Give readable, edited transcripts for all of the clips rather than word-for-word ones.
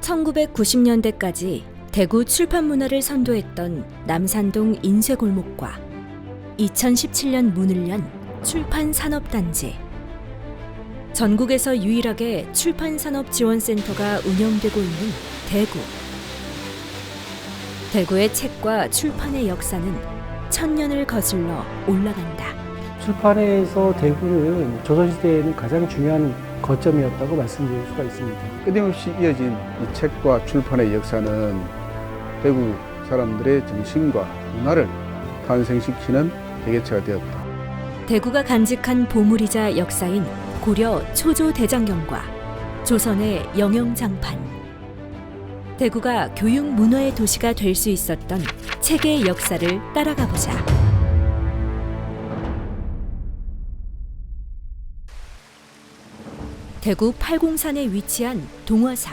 1990년대까지 대구 출판 문화를 선도했던 남산동 인쇄골목과 2017년 문을 연 출판산업단지. 전국에서 유일하게 출판산업지원센터가 운영되고 있는 대구. 대구의 책과 출판의 역사는 1000년을 거슬러 올라간다. 출판에서 대구는 조선시대에는 가장 중요한 거점이었다고 말씀드릴 수가 있습니다. 끊임없이 이어진 이 책과 출판의 역사는 대구 사람들의 정신과 문화를 탄생시키는 계기체가 되었다. 대구가 간직한 보물이자 역사인 고려 초조대장경과 조선의 영영장판. 대구가 교육 문화의 도시가 될 수 있었던 책의 역사를 따라가 보자. 대구 팔공산에 위치한 동화사.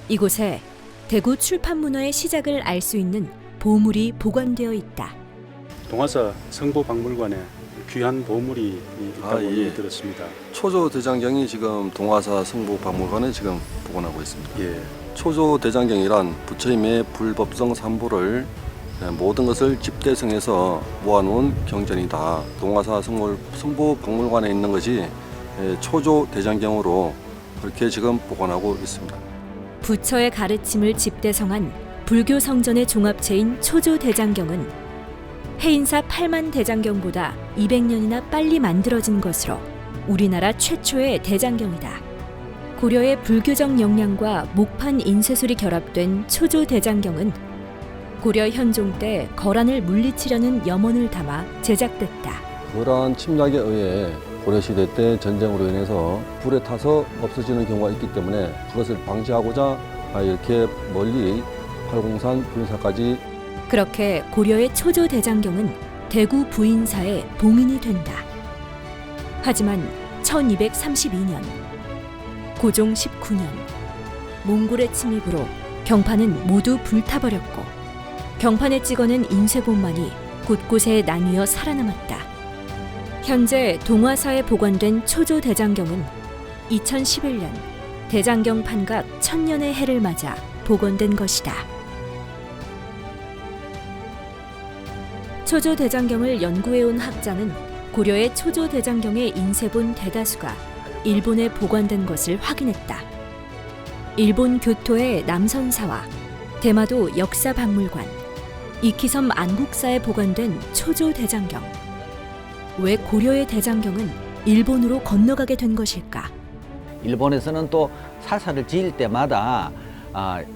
이곳에 대구 출판 문화의 시작을 알 수 있는 보물이 보관되어 있다. 동화사 성보박물관에 귀한 보물이 있다고 들었습니다. 초조대장경이 지금 동화사 성보박물관에 지금 보관하고 있습니다. 예. 초조대장경이란 부처님의 불법성 삼보를 모든 것을 집대성해서 모아놓은 경전이다. 동화사 성보박물관에 있는 것이 초조대장경으로 그렇게 지금 보관하고 있습니다. 부처의 가르침을 집대성한 불교 성전의 종합체인 초조대장경은 해인사 8만 대장경보다 200년이나 빨리 만들어진 것으로 우리나라 최초의 대장경이다. 고려의 불교적 역량과 목판 인쇄술이 결합된 초조대장경은 고려 현종 때 거란을 물리치려는 염원을 담아 제작됐다. 거란 침략에 의해 고려시대 때 전쟁으로 인해서 불에 타서 없어지는 경우가 있기 때문에 그것을 방지하고자 이렇게 멀리 팔공산 부인사까지. 그렇게 고려의 초조대장경은 대구 부인사의 봉인이 된다. 하지만 1232년, 고종 19년, 몽골의 침입으로 경판은 모두 불타버렸고 경판에 찍어낸 인쇄본만이 곳곳에 나뉘어 살아남았다. 현재 동화사에 보관된 초조대장경은 2011년 대장경 판각 1000년의 해를 맞아 복원된 것이다. 초조대장경을 연구해온 학자는 고려의 초조대장경의 인쇄본 대다수가 일본에 보관된 것을 확인했다. 일본 교토의 남선사와 대마도 역사박물관, 이키섬 안국사에 보관된 초조대장경. 왜 고려의 대장경은 일본으로 건너가게 된 것일까? 일본에서는 또 사찰을 지을 때마다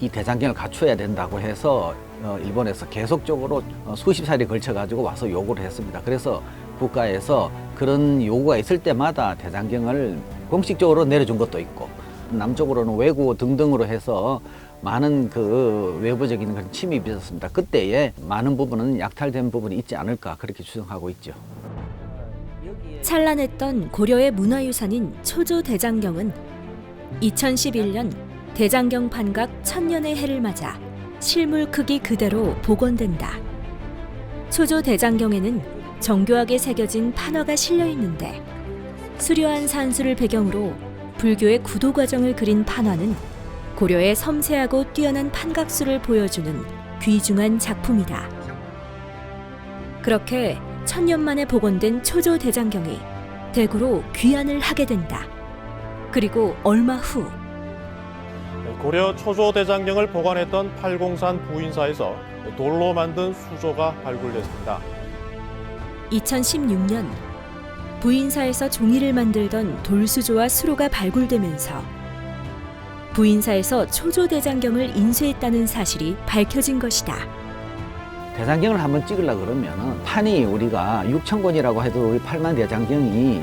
이 대장경을 갖춰야 된다고 해서 일본에서 계속적으로 수십 살에 걸쳐 가지고 와서 요구를 했습니다. 그래서 국가에서 그런 요구가 있을 때마다 대장경을 공식적으로 내려준 것도 있고, 남쪽으로는 외구 등등으로 해서 많은 그 외부적인 그런 침입이 있었습니다. 그때에 많은 부분은 약탈된 부분이 있지 않을까 그렇게 추정하고 있죠. 찬란했던 고려의 문화유산인 초조대장경은 2011년 대장경 판각 1000년의 해를 맞아 실물 크기 그대로 복원된다. 초조대장경에는 정교하게 새겨진 판화가 실려 있는데 수려한 산수를 배경으로 불교의 구도 과정을 그린 판화는 고려의 섬세하고 뛰어난 판각술을 보여주는 귀중한 작품이다. 그렇게 1000년 만에 복원된 초조대장경이 대구로 귀환을 하게 된다. 그리고 얼마 후 고려 초조대장경을 보관했던 팔공산 부인사에서 돌로 만든 수조가 발굴됐습니다. 2016년 부인사에서 종이를 만들던 돌수조와 수로가 발굴되면서 부인사에서 초조대장경을 인쇄했다는 사실이 밝혀진 것이다. 대장경을 한번 찍으려고 그러면 판이 우리가 6,000권이라고 해도 우리 8만 대장경이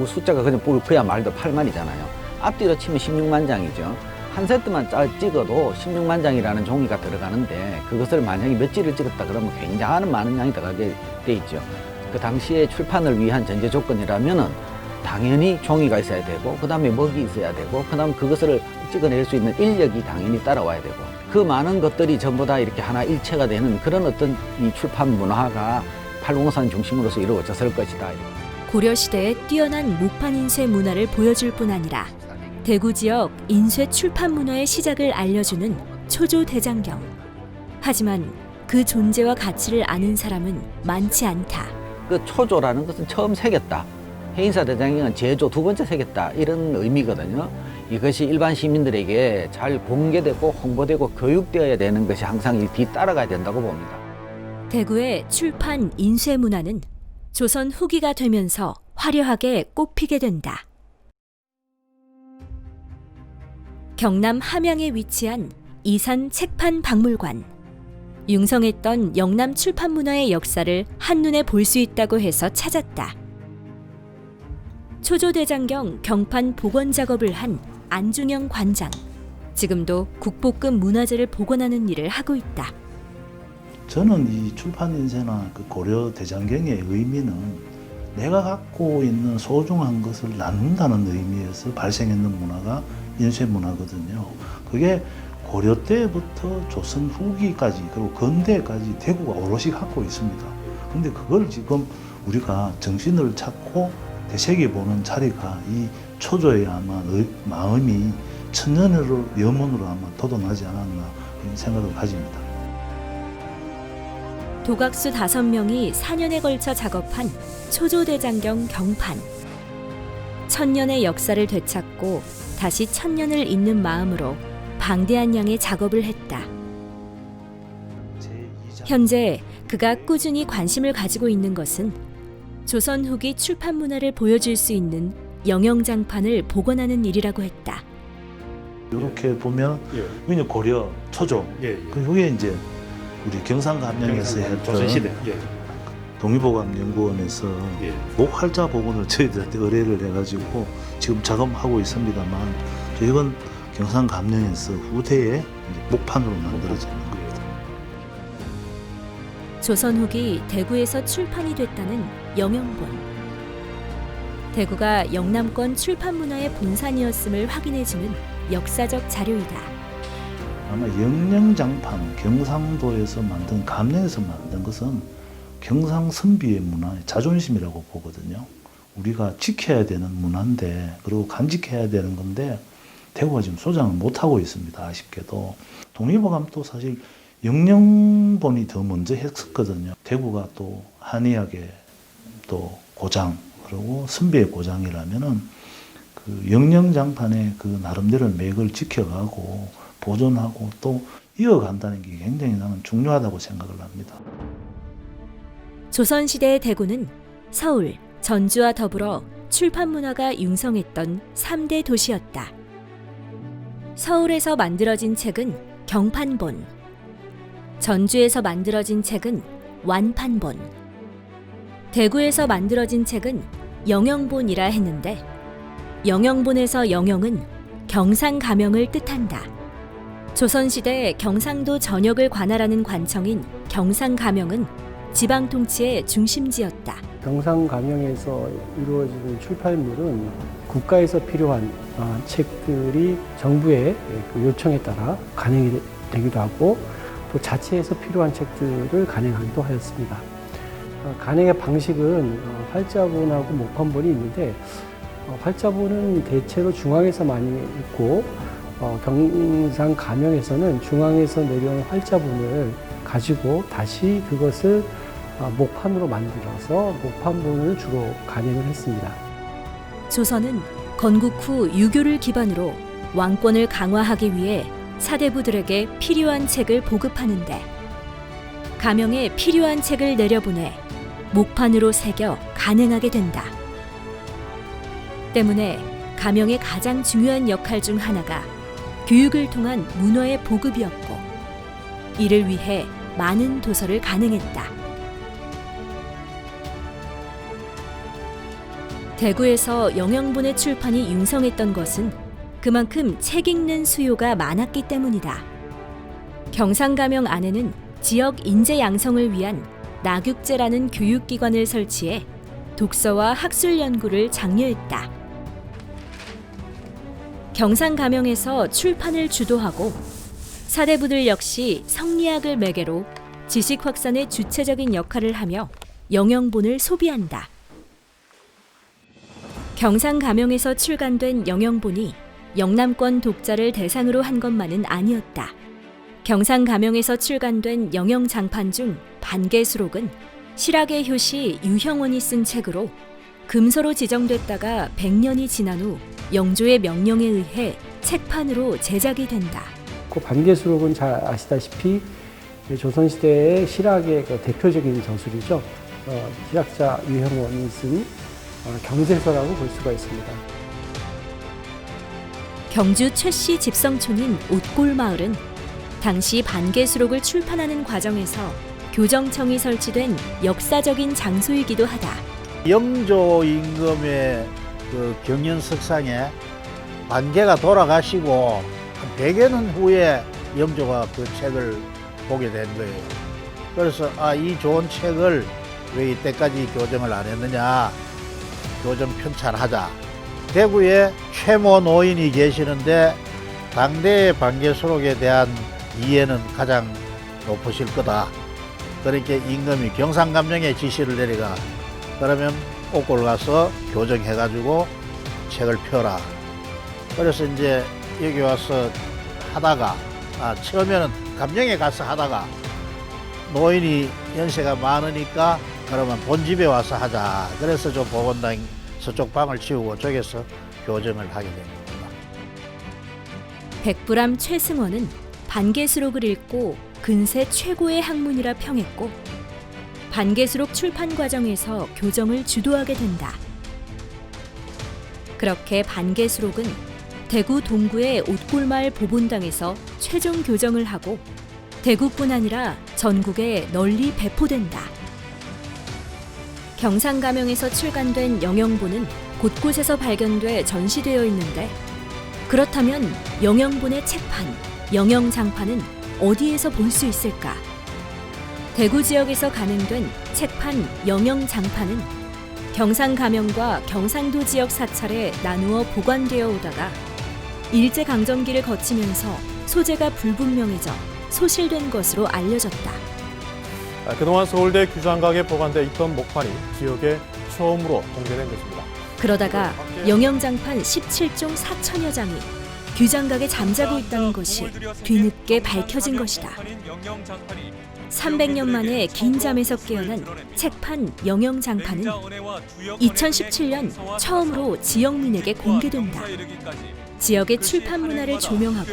숫자가 그냥 그야말로 8만이잖아요. 앞뒤로 치면 16만 장이죠. 한 세트만 찍어도 16만 장이라는 종이가 들어가는데 그것을 만약에 몇 지를 찍었다 그러면 굉장한 많은 양이 들어가게 돼 있죠. 그 당시에 출판을 위한 전제 조건이라면은 당연히 종이가 있어야 되고, 그 다음에 먹이 있어야 되고, 그 다음 그것을 찍어낼 수 있는 인력이 당연히 따라와야 되고, 그 많은 것들이 전부 다 이렇게 하나 일체가 되는 그런 어떤 이 출판 문화가 팔공산 중심으로서 이루어졌을 것이다. 고려시대의 뛰어난 목판 인쇄 문화를 보여줄 뿐 아니라 대구 지역 인쇄 출판 문화의 시작을 알려주는 초조대장경. 하지만 그 존재와 가치를 아는 사람은 많지 않다. 그 초조라는 것은 처음 새겼다. 해인사 대장경은 제조 두 번째 새겼다. 이런 의미거든요. 이것이 일반 시민들에게 잘 공개되고 홍보되고 교육되어야 되는 것이 항상 뒤따라가야 된다고 봅니다. 대구의 출판 인쇄 문화는 조선 후기가 되면서 화려하게 꽃피게 된다. 경남 함양에 위치한 이산 책판 박물관. 융성했던 영남 출판 문화의 역사를 한눈에 볼 수 있다고 해서 찾았다. 초조대장경 경판 복원 작업을 한 안중영 관장. 지금도 국보급 문화재를 복원하는 일을 하고 있다. 저는 이 출판 인쇄나 그 고려 대장경의 의미는 내가 갖고 있는 소중한 것을 나눈다는 의미에서 발생했는 문화가 인쇄 문화거든요. 그게 고려 때부터 조선 후기까지 그리고 근대까지 대구가 오롯이 갖고 있습니다. 근데 그걸 지금 우리가 정신을 찾고 되새겨보는 자리가 이 초조의 아마 마음이 천년으로 염원으로 아마 돋아나지 않았나 그런 생각을 가집니다. 도각수 5명이 4년에 걸쳐 작업한 초조대장경 경판. 1000년의 역사를 되찾고 다시 1000년을 잇는 마음으로 방대한 양의 작업을 했다. 현재 그가 꾸준히 관심을 가지고 있는 것은 조선 후기 출판 문화를 보여줄 수 있는 영영장판을 복원하는 일이라고 했다. 이렇게 보면 예. 이게 고려 초조. 예, 예. 그게 이제 우리 경상감명에서 했던 조선시대. 예. 동의보감연구원에서 예. 목활자 복원을 저희들한테 의뢰를 해가지고 지금 작업하고 있습니다만 이건 경상감명에서 후대에 이제 목판으로 만들어지는 겁니다. 조선 후기 대구에서 출판이 됐다는 영영본. 대구가 영남권 출판 문화의 본산이었음을 확인해주는 역사적 자료이다. 아마 영영장판 경상도에서 만든 감령에서 만든 것은 경상선비의 문화의 자존심이라고 보거든요. 우리가 지켜야 되는 문화인데 그리고 간직해야 되는 건데 대구가 지금 소장을 못하고 있습니다. 아쉽게도. 동의보감도 사실 영영본이 더 먼저 했었거든요. 대구가 또 한의학의 또 고장 그리고 선비의 고장이라면은 그 영영장판의 그 나름대로 맥을 지켜가고 보존하고 또 이어간다는 게 굉장히 나는 중요하다고 생각을 합니다. 조선시대의 대구는 서울, 전주와 더불어 출판 문화가 융성했던 3대 도시였다. 서울에서 만들어진 책은 경판본, 전주에서 만들어진 책은 완판본, 대구에서 만들어진 책은 영영본이라 했는데 영영본에서 영영은 경상가명을 뜻한다. 조선시대 경상도 전역을 관할하는 관청인 경상가명은 지방 통치의 중심지였다. 경상감명에서 이루어지는 출판물은 국가에서 필요한 책들이 정부의 그 요청에 따라 간행이 되기도 하고 또 자체에서 필요한 책들을 간행하기도 하였습니다. 간행의 방식은 활자본하고 목판본이 있는데 활자본은 대체로 중앙에서 많이 있고 경상감명에서는 중앙에서 내려온 활자본을 가지고 다시 그것을 목판으로 만들어서 목판본을 주로 간행을 했습니다. 조선은 건국 후 유교를 기반으로 왕권을 강화하기 위해 사대부들에게 필요한 책을 보급하는데 가명에 필요한 책을 내려보내 목판으로 새겨 간행하게 된다. 때문에 가명의 가장 중요한 역할 중 하나가 교육을 통한 문화의 보급이었고 이를 위해 많은 도서를 간행했다. 대구에서 영영본의 출판이 융성했던 것은 그만큼 책 읽는 수요가 많았기 때문이다. 경상가명 안에는 지역 인재 양성을 위한 나육제라는 교육기관을 설치해 독서와 학술 연구를 장려했다. 경상가명에서 출판을 주도하고 사대부들 역시 성리학을 매개로 지식 확산의 주체적인 역할을 하며 영영본을 소비한다. 경상가명에서 출간된 영영본이 영남권 독자를 대상으로 한 것만은 아니었다. 경상가명에서 출간된 영영장판 중 반개수록은 실학의 효시 유형원이 쓴 책으로 금서로 지정됐다가 100년이 지난 후 영조의 명령에 의해 책판으로 제작이 된다. 그 반개수록은 잘 아시다시피 조선시대의 실학의 그 대표적인 저술이죠. 실학자 유형원이 쓴 경세서라고 볼 수가 있습니다. 경주 최씨 집성촌인 옥골마을은 당시 반개수록을 출판하는 과정에서 교정청이 설치된 역사적인 장소이기도 하다. 영조 임금의 그 경연석상에 반개가 돌아가시고 한 100여 년 후에 영조가 그 책을 보게 된 거예요. 그래서 이 좋은 책을 왜 이때까지 교정을 안 했느냐, 교정 편찬하자. 대구에 최모 노인이 계시는데 당대의 반개수록에 대한 이해는 가장 높으실 거다. 그렇게 임금이 경상감령의 지시를 내려가. 그러면 옥골 가서 교정해가지고 책을 펴라. 그래서 이제 여기 와서 하다가 처음에는 감령에 가서 하다가 노인이 연세가 많으니까 그러면 본집에 와서 하자. 그래서 좀 보건당 서쪽 방을 치우고 저기서 교정을 하게 된 겁니다. 백부람 최승원은 반개수록을 읽고 근세 최고의 학문이라 평했고 반개수록 출판 과정에서 교정을 주도하게 된다. 그렇게 반개수록은 대구 동구의 옥골마을 보본당에서 최종 교정을 하고 대구뿐 아니라 전국에 널리 배포된다. 경상가명에서 출간된 영영본은 곳곳에서 발견돼 전시되어 있는데 그렇다면 영영본의 책판, 영영장판은 어디에서 볼 수 있을까? 대구 지역에서 가맹된 책판 영영장판은 경상가명과 경상도 지역 사찰에 나누어 보관되어 오다가 일제강점기를 거치면서 소재가 불분명해져 소실된 것으로 알려졌다. 그동안 서울대 규장각에 보관돼 있던 목판이 지역에 처음으로 공개된 것입니다. 그러다가 영영장판 17종 4천여 장이 규장각에 잠자고 있다는 것이 뒤늦게 밝혀진 것이다. 300년 만에 긴 잠에서 깨어난 책판 영영장판은 2017년 처음으로 지역민에게 공개된다. 지역의 출판 문화를 조명하고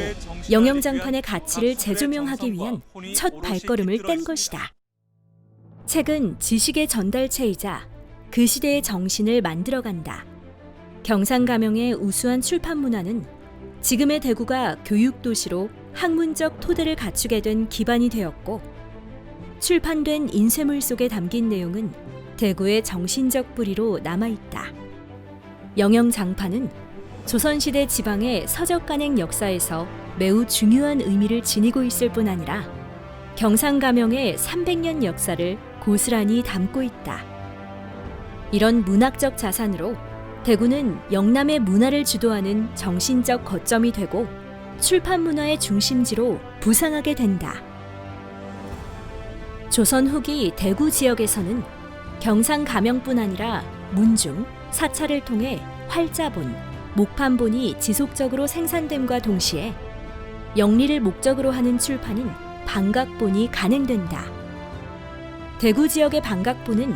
영영장판의 가치를 재조명하기 위한 첫 발걸음을 뗀 것이다. 책은 지식의 전달체이자 그 시대의 정신을 만들어간다. 경상가명의 우수한 출판 문화는 지금의 대구가 교육도시로 학문적 토대를 갖추게 된 기반이 되었고 출판된 인쇄물 속에 담긴 내용은 대구의 정신적 뿌리로 남아있다. 영영장판은 조선시대 지방의 서적간행 역사에서 매우 중요한 의미를 지니고 있을 뿐 아니라 경상가명의 300년 역사를 고스란히 담고 있다. 이런 문학적 자산으로 대구는 영남의 문화를 주도하는 정신적 거점이 되고 출판 문화의 중심지로 부상하게 된다. 조선 후기 대구 지역에서는 경상가명뿐 아니라 문중, 사찰을 통해 활자본, 목판본이 지속적으로 생산됨과 동시에 영리를 목적으로 하는 출판인 방각본이 간행된다. 대구 지역의 방각본은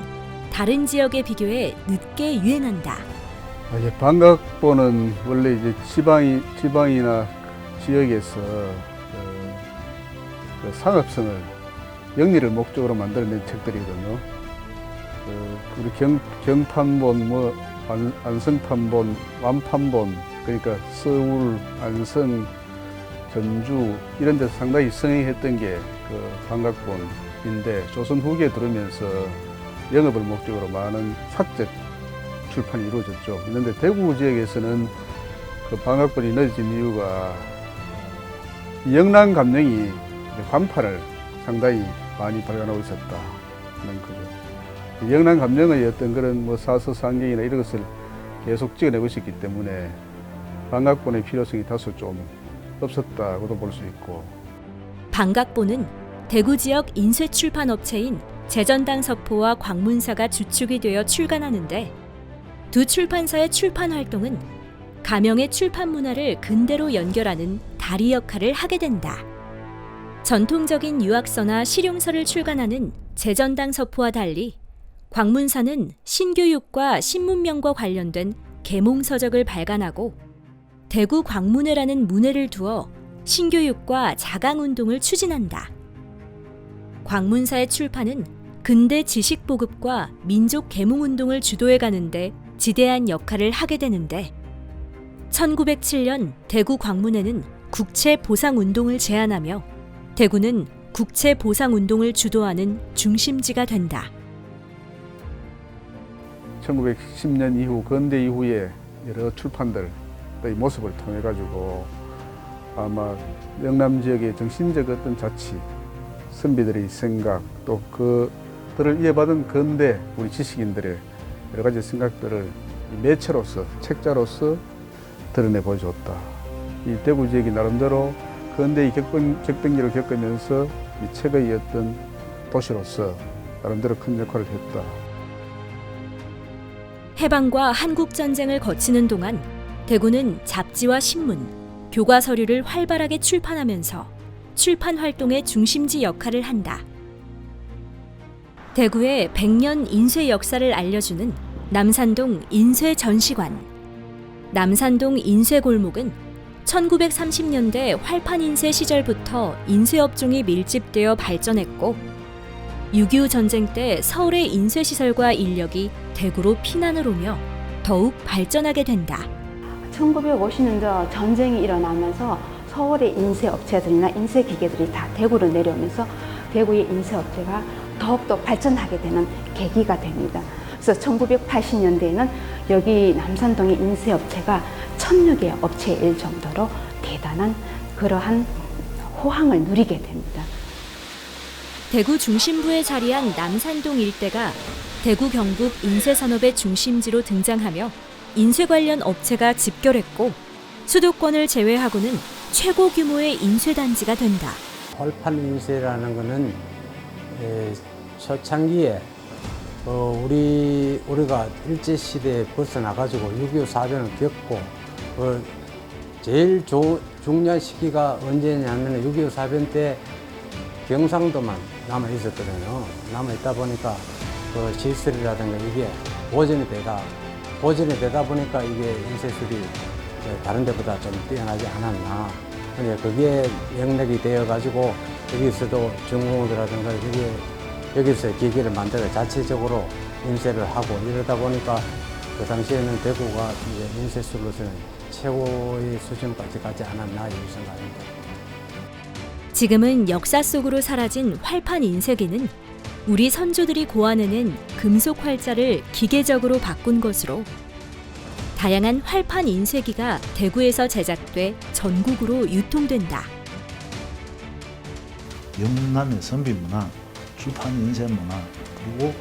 다른 지역에 비교해 늦게 유행한다. 방각본은 원래 이제 지방이나 지역에서 그 상업성을 영리를 목적으로 만들어낸 책들이거든요. 우리 경판본, 안성판본, 완판본, 그러니까 서울, 안성, 전주 이런 데서 상당히 성행했던 게 그 방각본인데 조선 후기에 들어오면서 영업을 목적으로 많은 사적 출판이 이루어졌죠. 그런데 대구 지역에서는 그 방각본이 늦어진 이유가 영남 감령이 관파를 상당히 많이 발견하고 있었다는 거죠. 영남 감령의 어떤 그런 사서상경이나 이런 것을 계속 찍어내고 있었기 때문에 방각본의 필요성이 다소 좀 없었다고도 볼 수 있고. 방각본은 대구 지역 인쇄 출판 업체인 재전당 석포와 광문사가 주축이 되어 출간하는데 두 출판사의 출판 활동은 가명의 출판 문화를 근대로 연결하는 다리 역할을 하게 된다. 전통적인 유학서나 실용서를 출간하는 재전당 서프와 달리 광문사는 신교육과 신문명과 관련된 계몽서적을 발간하고 대구 광문회라는 문회를 두어 신교육과 자강운동을 추진한다. 광문사의 출판은 근대 지식 보급과 민족 계몽운동을 주도해 가는데 지대한 역할을 하게 되는데 1907년 대구 광문회는 국채보상운동을 제안하며 대구는 국채보상운동을 주도하는 중심지가 된다. 1910년 이후 근대 이후에 여러 출판들의 모습을 통해 가지고 아마 영남 지역의 정신적 어떤 자치, 선비들의 생각, 또 그들을 이어받은 근대 우리 지식인들의 여러 가지 생각들을 매체로서, 책자로서 드러내 보여줬다. 이 대구 지역이 나름대로 근대의 격변기를 겪으면서 이 책의 어떤 도시로서 나름대로 큰 역할을 했다. 해방과 한국전쟁을 거치는 동안 대구는 잡지와 신문, 교과 서류를 활발하게 출판하면서 출판 활동의 중심지 역할을 한다. 대구의 100년 인쇄 역사를 알려주는 남산동 인쇄전시관. 남산동 인쇄골목은 1930년대 활판 인쇄 시절부터 인쇄업종이 밀집되어 발전했고 6.25 전쟁 때 서울의 인쇄시설과 인력이 대구로 피난을 오며 더욱 발전하게 된다. 1950년대 전쟁이 일어나면서 서울의 인쇄업체들이나 인쇄기계들이 다 대구로 내려오면서 대구의 인쇄업체가 더욱더 발전하게 되는 계기가 됩니다. 그래서 1980년대에는 여기 남산동의 인쇄업체가 1000여 개의 업체에 일 정도로 대단한 그러한 호황을 누리게 됩니다. 대구 중심부에 자리한 남산동 일대가 대구 경북 인쇄산업의 중심지로 등장하며 인쇄 관련 업체가 집결했고 수도권을 제외하고는 최고 규모의 인쇄단지가 된다. 활판 인쇄라는 것은 초창기에 우리가 일제시대에 벗어나가지고 6.25 사변을 겪고 제일 중요한 시기가 언제냐면 6.25 사변 때 경상도만 남아 있었거든요. 남아 있다 보니까 그 시설이라든가 이게 보존이 되다 보니까 이게 인쇄술이 다른 데보다 좀 뛰어나지 않았나. 근데 그게 영역이 되어가지고 여기서도 중공업이라든가 여기서 기계를 만들어 자체적으로 인쇄를 하고 이러다 보니까 그 당시에는 대구가 이제 인쇄술로서는 최고의 수준까지 가지 않았나 이런 생각입니다. 지금은 역사 속으로 사라진 활판 인쇄기는 우리 선조들이 고안해낸 금속 활자를 기계적으로 바꾼 것으로 다양한 활판 인쇄기가 대구에서 제작돼 전국으로 유통된다. 영남의 선비 문화, 출판 인쇄 문화, 그리고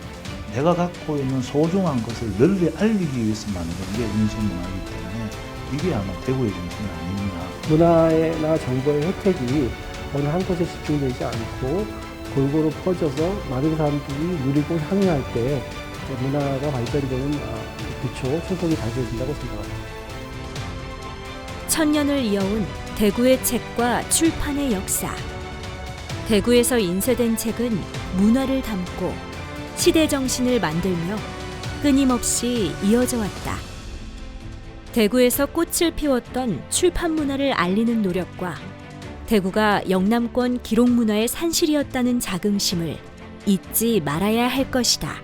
내가 갖고 있는 소중한 것을 널리 알리기 위해서 만든 게 인쇄 문화이기 때문에 이게 아마 대구의 정신이 아닙니다. 문화나 정보의 혜택이 어느 한 곳에 집중되지 않고 골고루 퍼져서 많은 사람들이 누리고 향유할 때 문화가 발전되는 기초, 초석이 달려진다고 생각합니다. 1000년을 이어온 대구의 책과 출판의 역사. 대구에서 인쇄된 책은 문화를 담고 시대 정신을 만들며 끊임없이 이어져 왔다. 대구에서 꽃을 피웠던 출판 문화를 알리는 노력과 대구가 영남권 기록 문화의 산실이었다는 자긍심을 잊지 말아야 할 것이다.